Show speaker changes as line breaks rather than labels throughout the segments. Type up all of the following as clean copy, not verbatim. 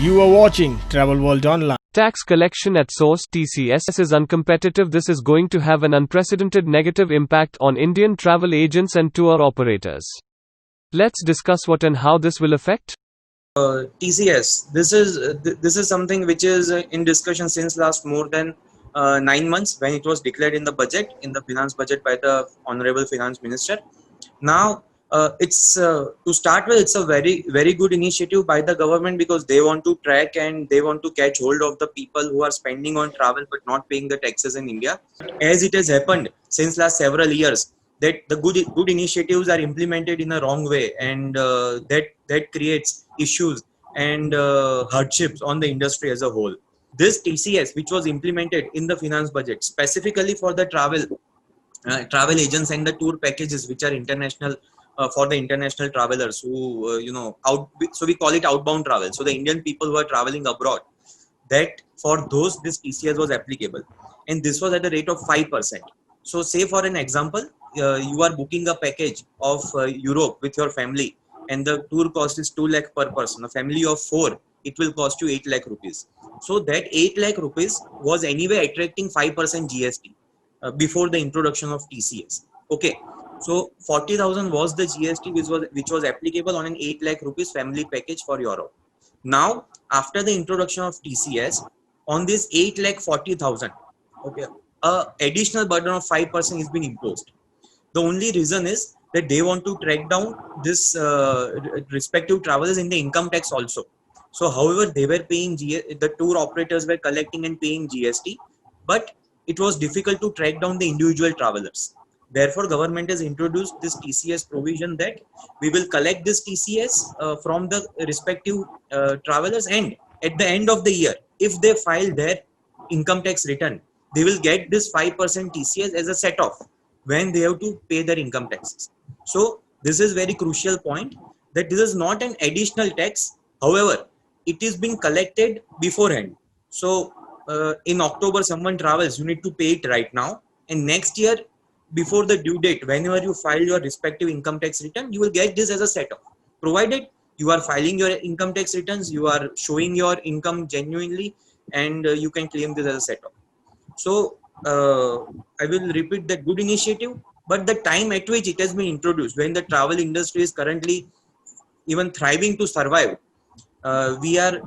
You are watching Travel World Online.
Tax collection at source (TCS) is uncompetitive. This is going to have an unprecedented negative impact on Indian travel agents and tour operators. Let's discuss what and how this will affect.
TCS. This is something which is in discussion since last more than 9 months, when it was declared in the budget, in the finance budget by the Honorable Finance Minister. Now, it's to start with, it's a very good initiative by the government, because they want to track and they want to catch hold of the people who are spending on travel but not paying the taxes in India. As it has happened since last several years, that the good initiatives are implemented in a wrong way, and that creates issues and hardships on the industry as a whole. This TCS, which was implemented in the finance budget specifically for the travel agents and the tour packages which are international, for the international travelers who so we call it outbound travel, so the Indian people who are traveling abroad, that for those this TCS was applicable, and this was at the rate of 5%. So say for an example, you are booking a package of Europe with your family, and the tour cost is 2 lakh per person. A family of 4, it will cost you 8 lakh rupees. So that 8 lakh rupees was anyway attracting 5% GST before the introduction of TCS. Okay, so 40,000 was the GST which was applicable on an 8 lakh rupees family package for Europe. Now, after the introduction of TCS, on this 8 lakh 40,000, okay, additional burden of 5% has been imposed. The only reason is that they want to track down this respective travelers in the income tax also. So however, they were paying the tour operators were collecting and paying GST, but it was difficult to track down the individual travelers. Therefore, government has introduced this TCS provision that we will collect this TCS from the respective travelers, and at the end of the year, if they file their income tax return, they will get this 5% TCS as a set off when they have to pay their income taxes. So this is very crucial point, that this is not an additional tax. However, it is being collected beforehand. So in October, someone travels, you need to pay it right now, and next year before the due date, whenever you file your respective income tax return, you will get this as a set off, provided you are filing your income tax returns, you are showing your income genuinely, and you can claim this as a set off. So I will repeat that good initiative, but the time at which it has been introduced, when the travel industry is currently even thriving to survive, we are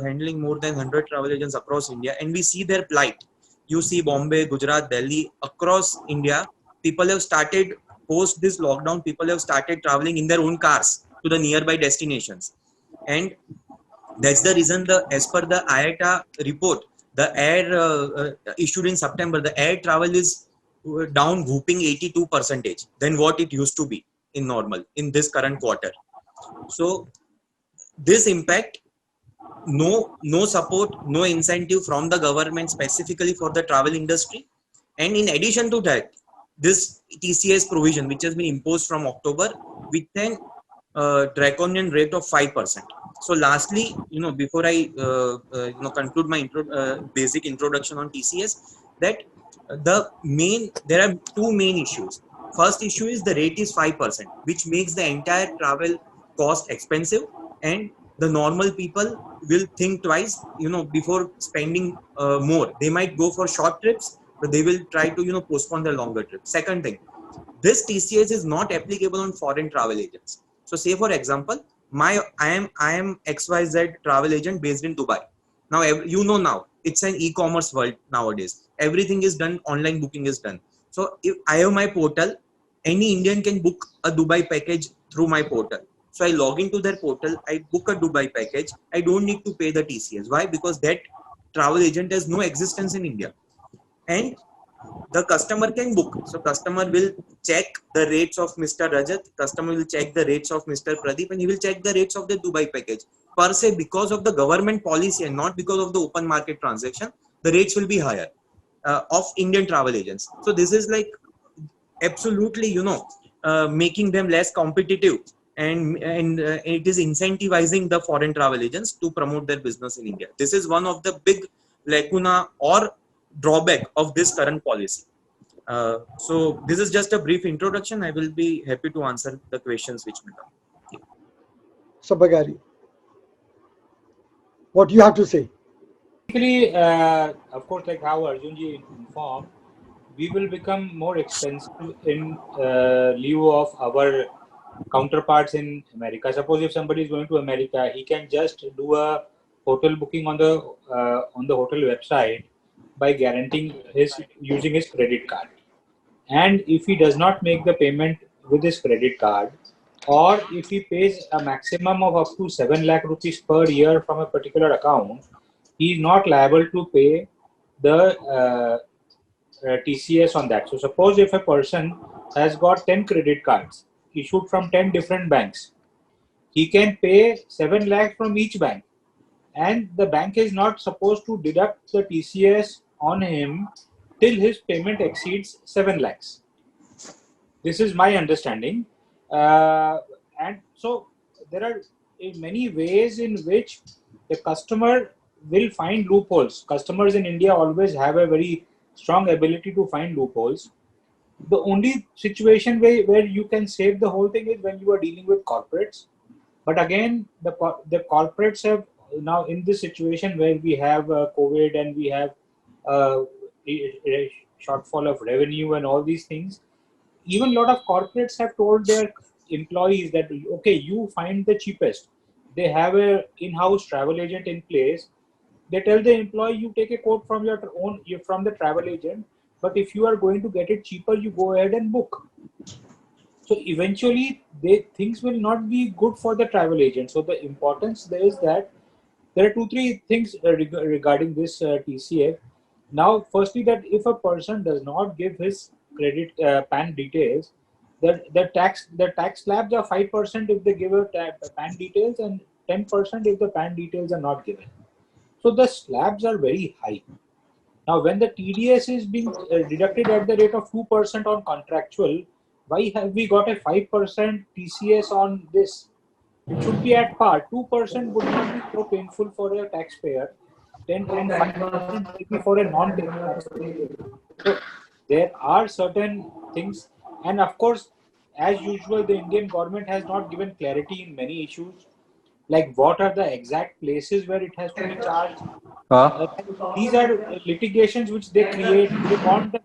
handling more than 100 travel agents across India, and we see their plight. You see Bombay, Gujarat, Delhi, across India, people have started, post this lockdown, people have started traveling in their own cars to the nearby destinations, and that's the reason, as per the IATA report, the air issued in September, the air travel is down whooping 82% than what it used to be in this current quarter. So this impact, no support, no incentive from the government specifically for the travel industry. And in addition to that, this TCS provision, which has been imposed from October with an draconian rate of 5%. So lastly, before I conclude my basic introduction on TCS, that there are two main issues. First issue is the rate is 5%, which makes the entire travel cost expensive, and the normal people will think twice, before spending more. They might go for short trips, but they will try to, postpone the longer trips. Second thing, this TCS is not applicable on foreign travel agents. So say for example, I am XYZ travel agent based in Dubai. Now, now it's an e-commerce world nowadays. Everything is done, online booking is done. So if I have my portal, any Indian can book a Dubai package through my portal. So I log into their portal, I book a Dubai package. I don't need to pay the TCS. Why? Because that travel agent has no existence in India, and the customer can book. So customer will check the rates of Mr. Rajat, customer will check the rates of Mr. Pradeep, and he will check the rates of the Dubai package. Per se, because of the government policy and not because of the open market transaction, the rates will be higher of Indian travel agents. So this is like absolutely, making them less competitive, and it is incentivizing the foreign travel agents to promote their business in India. This is one of the big lacuna or drawback of this current policy. So this is just a brief introduction. I will be happy to answer the questions which may come.
So Bagari, what you have to say.
Basically, of course, like how Arjunji informed, we will become more expensive in lieu of our counterparts in America. Suppose if somebody is going to America, he can just do a hotel booking on the hotel website by guaranteeing his using his credit card. And if he does not make the payment with his credit card, or if he pays a maximum of up to 7 lakh rupees per year from a particular account, he is not liable to pay the TCS on that. So suppose if a person has got 10 credit cards issued from 10 different banks, he can pay 7 lakh from each bank, and the bank is not supposed to deduct the TCS on him till his payment exceeds 7 lakhs. This is my understanding. And so there are many ways in which the customer will find loopholes. Customers in India always have a very strong ability to find loopholes. The only situation where you can save the whole thing is when you are dealing with corporates. But again, the corporates have now, in this situation where we have COVID and we have a shortfall of revenue and all these things, even a lot of corporates have told their employees that, okay, you find the cheapest. They have a in-house travel agent in place. They tell the employee, you take a quote from your own, from the travel agent, but if you are going to get it cheaper, you go ahead and book. So eventually things will not be good for the travel agent. So the importance there is that there are 2-3 things regarding this TCF. Now, firstly, that if a person does not give his credit PAN details, the tax slabs are 5% if they give a PAN details, and 10% if the PAN details are not given. So the slabs are very high. Now, when the TDS is being deducted at the rate of 2% on contractual, why have we got a 5% TCS on this? It should be at par. 2% would not be so painful for a taxpayer. 10 and 5% maybe for a non-paying taxpayer. So there are certain things, and of course, as usual, the Indian government has not given clarity in many issues, like what are the exact places where it has to be charged. These are litigations which they create. They want the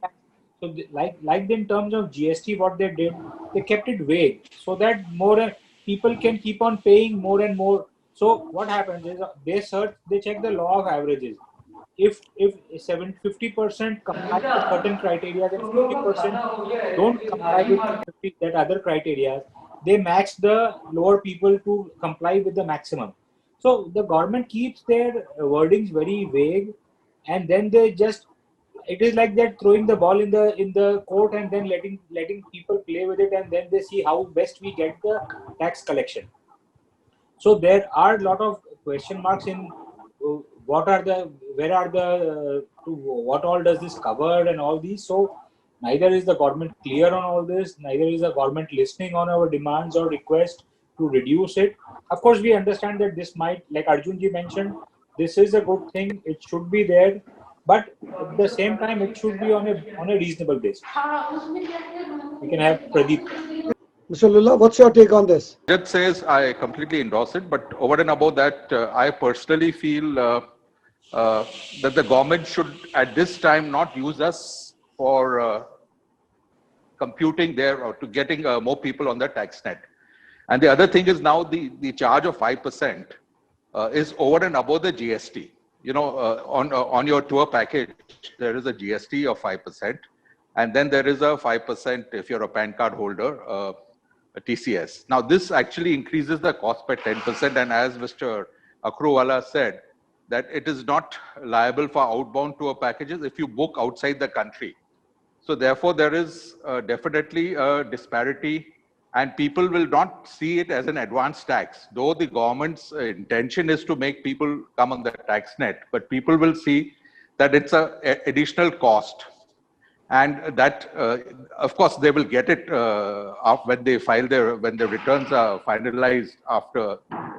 so like in terms of GST, what they did, they kept it vague so that more people can keep on paying more and more. So what happens is they check the law of averages. If 50% comply with certain criteria, then 50% don't comply with that other criteria, they match the lower people to comply with the maximum. So the government keeps their wordings very vague, and then they just, it is like they're throwing the ball in the court and then letting people play with it, and then they see how best we get the tax collection. So there are a lot of question marks in what are the, where are the, what all does this cover and all these. So neither is the government clear on all this, neither is the government listening on our demands or requests to reduce it. Of course, we understand that this might, like Arjunji mentioned, this is a good thing, it should be there, but at the same time, it should be on a reasonable basis. We can have Pradeep.
Mr. Lula, what's your take on this?
Judge says I completely endorse it, but over and above that, I personally feel that the government should, at this time, not use us for computing there or to getting more people on the tax net. And the other thing is now the charge of 5% is over and above the GST. You know, on your tour package, there is a GST of 5%, and then there is a 5% if you're a PAN card holder. TCS. Now, this actually increases the cost by 10%, and as Mr. Akrowala said, that it is not liable for outbound tour packages if you book outside the country. So therefore, there is definitely a disparity, and people will not see it as an advance tax, though the government's intention is to make people come on the tax net, but people will see that it's an additional cost. And that, of course, they will get it when they file when their returns are finalized after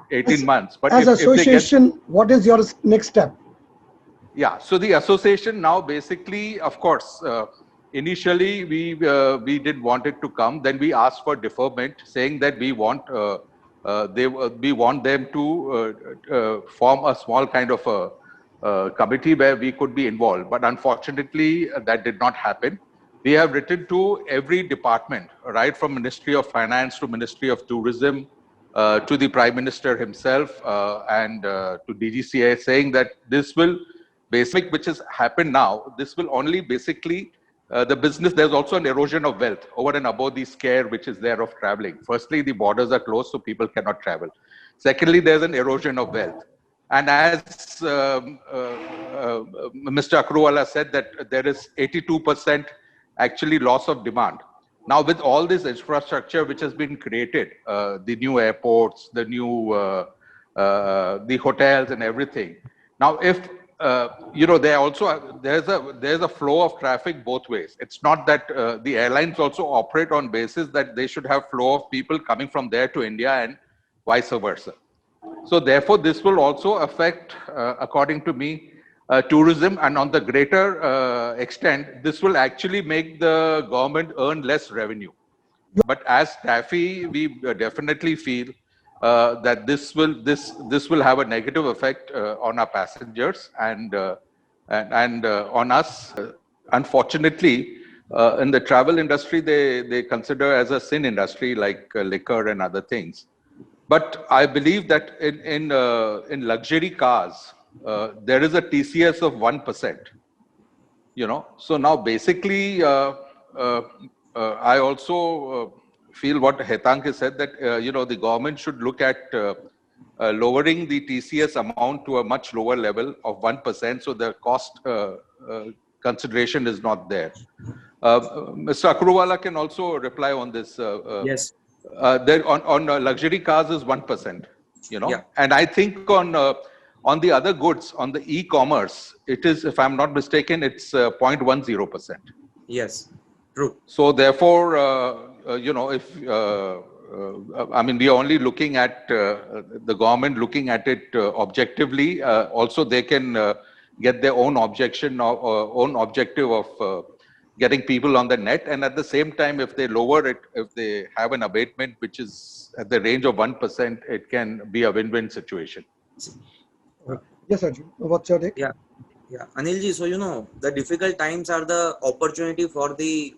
18 months. But
as association, what is your next step?
Yeah, so the association now basically, of course, initially we didn't want it to come. Then we asked for deferment, saying that we want we want them to form a small kind of a committee where we could be involved. But unfortunately, that did not happen. We have written to every department, right from Ministry of Finance to Ministry of Tourism, to the Prime Minister himself, and to DGCA, saying that this will which has happened now, this will only basically the business. There's also an erosion of wealth over and above the scare which is there of traveling. Firstly, the borders are closed, so people cannot travel. Secondly, there's an erosion of wealth. And as Mr. Akrowala said, that there is 82% actually loss of demand. Now, with all this infrastructure which has been created, the new airports, the new the hotels and everything. Now, if there's a flow of traffic both ways. It's not that the airlines also operate on basis that they should have flow of people coming from there to India and vice versa. So therefore, this will also affect, according to me, tourism, and on the greater extent, this will actually make the government earn less revenue. But as Taffy, we definitely feel that this will have a negative effect on our passengers and on us. Unfortunately, in the travel industry, they consider as a sin industry like liquor and other things. But I believe that in luxury cars, there is a TCS of 1%. So now basically, I also feel what Hetang has said, that the government should look at lowering the TCS amount to a much lower level of 1%, so the cost consideration is not there. Mr. Akrowala can also reply on this.
Yes.
There on luxury cars is 1%,
Yeah.
and I think on the other goods, on the e-commerce, it is, if I'm not mistaken, it's 0.10%.
Yes, true.
So therefore, if I mean, we are only looking at the government looking at it objectively. Also, they can get their own objection or own objective of getting people on the net, and at the same time, if they lower it, if they have an abatement which is at the range of 1%, it can be a win-win situation.
Yes, Arjun. What's your take?
Yeah. Anilji, so the difficult times are the opportunity for the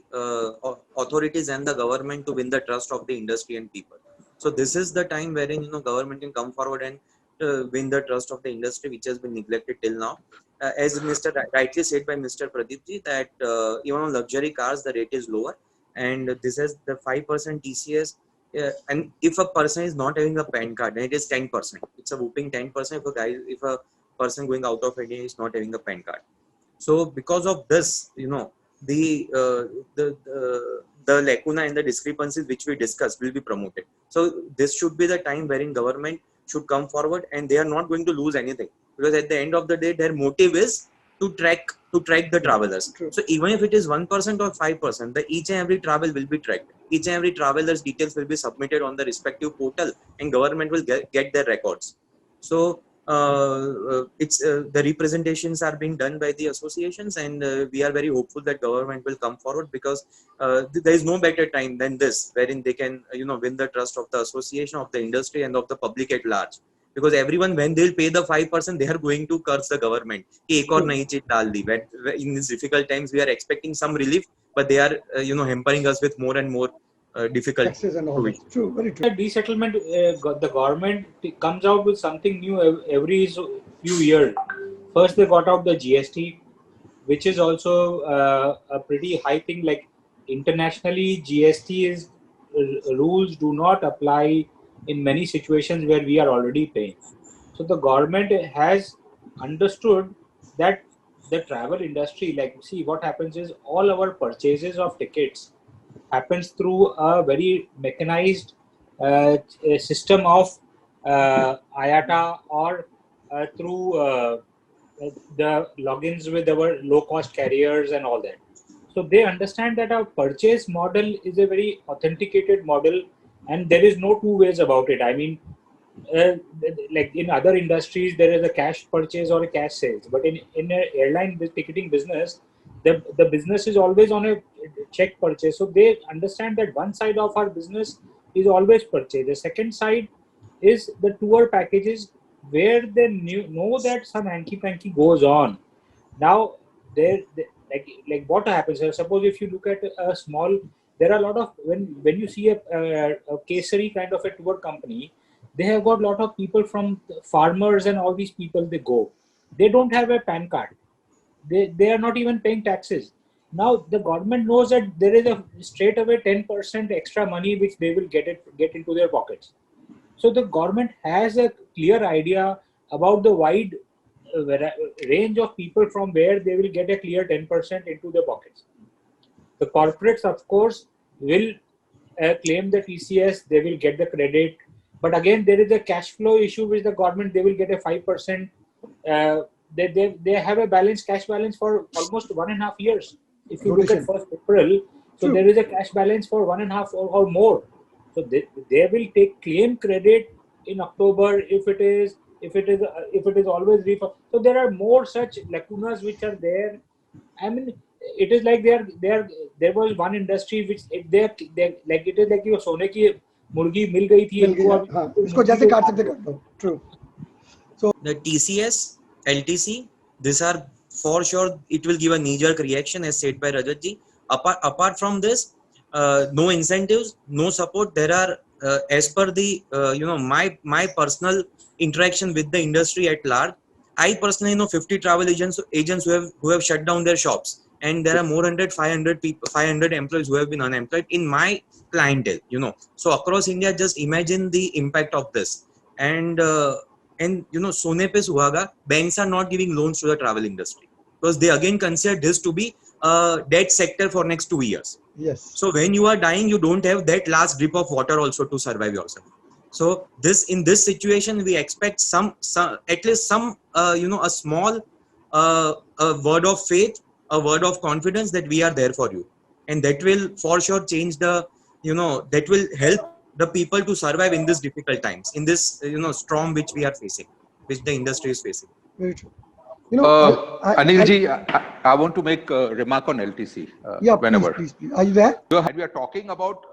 authorities and the government to win the trust of the industry and people. So this is the time wherein government can come forward and win the trust of the industry, which has been neglected till now. As rightly said by Mr. Pradeepji, that even on luxury cars the rate is lower, and this has the 5% TCS. And if a person is not having a PAN card, then it is 10%. It's a whooping 10%. If a person going out of India is not having a PAN card. So because of this, the lacuna and the discrepancies which we discussed will be promoted. So this should be the time wherein government should come forward, and they are not going to lose anything, because at the end of the day, their motive is to track the travelers.
True.
So even if it is 1% or 5%, the each and every travel will be tracked. Each and every traveler's details will be submitted on the respective portal, and government will get their records. So it's the representations are being done by the associations, and we are very hopeful that government will come forward, because there is no better time than this, wherein they can win the trust of the association, of the industry, and of the public at large. Because everyone, when they'll pay the 5%, they are going to curse the government. Ek aur nahi chीज डाल दी. In these difficult times, we are expecting some relief, but they are hampering us with more and more difficult.
Taxes and all that. True, very true.
The resettlement, the government comes out with something new every few years. First, they got out the GST, which is also a pretty high thing. Like internationally, GST is rules do not apply in many situations where we are already paying. So the government has understood that the travel industry, like, see, what happens is all our purchases of tickets happens through a very mechanized system of IATA, or through the logins with our low-cost carriers and all that. So they understand that our purchase model is a very authenticated model, and there is no two ways about it. I mean, like in other industries, there is a cash purchase or a cash sales, but in an airline ticketing business, the business is always on a check purchase. So they understand that one side of our business is always purchase. The second side is the tour packages where they know that some hanky-panky goes on. Now, like what happens? Suppose if you look at a small, there are a lot of when you see a Kesari kind of a tour company, they have got a lot of people from farmers and all these people. They go, they don't have a PAN card. They are not even paying taxes. Now the government knows that there is a straight away 10% extra money which they will get into their pockets. So the government has a clear idea about the wide range of people from where they will get a clear 10% into their pockets. The corporates, of course, will claim the TCS, they will get the credit. But again, there is a cash flow issue with the government, they will get a 5%. They have a cash balance for almost 1.5 years. If you look at 1st April, so there is a cash balance for 1.5 or more. So they will claim credit in October if it is always refund. So there are more such lacunas which are there. I mean, it is like there was one industry which they like it is like you सोने की मुर्गी मिल गई थी इनको
इसको जैसे काट सकते कर दो. True. So
the TCS, LTC, these are for sure it will give a knee-jerk reaction as said by Rajat ji. Apart from this, no incentives, no support. There are as per the my personal interaction with the industry at large, I personally know 50 travel agents who have shut down their shops, and there are more than 500 people, 500 employees who have been unemployed in my clientele. So across India, just imagine the impact of this. And Sone pe suhaga, banks are not giving loans to the travel industry because they again consider this to be a dead sector for next 2 years.
yes.
So when you are dying, you don't have that last drip of water also to survive yourself. So in this situation, we expect some at least some a small a word of faith, a word of confidence that we are there for you, and that will for sure change the that will help the people to survive in these difficult times, in this storm which we are facing, which the industry is facing.
Very true.
Anilji, I want to make a remark on LTC.
Yeah,
whenever.
please. Are you there?
We are talking about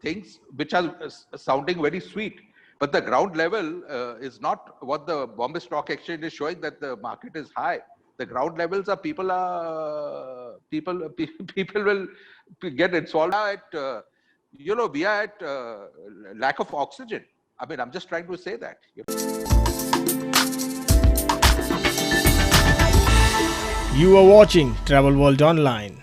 things which are sounding very sweet, but the ground level is not what the Bombay Stock Exchange is showing, that the market is high. The ground levels are people will get insolvent at we are at lack of oxygen. I mean, I'm just trying to say that.
You are watching Travel World Online.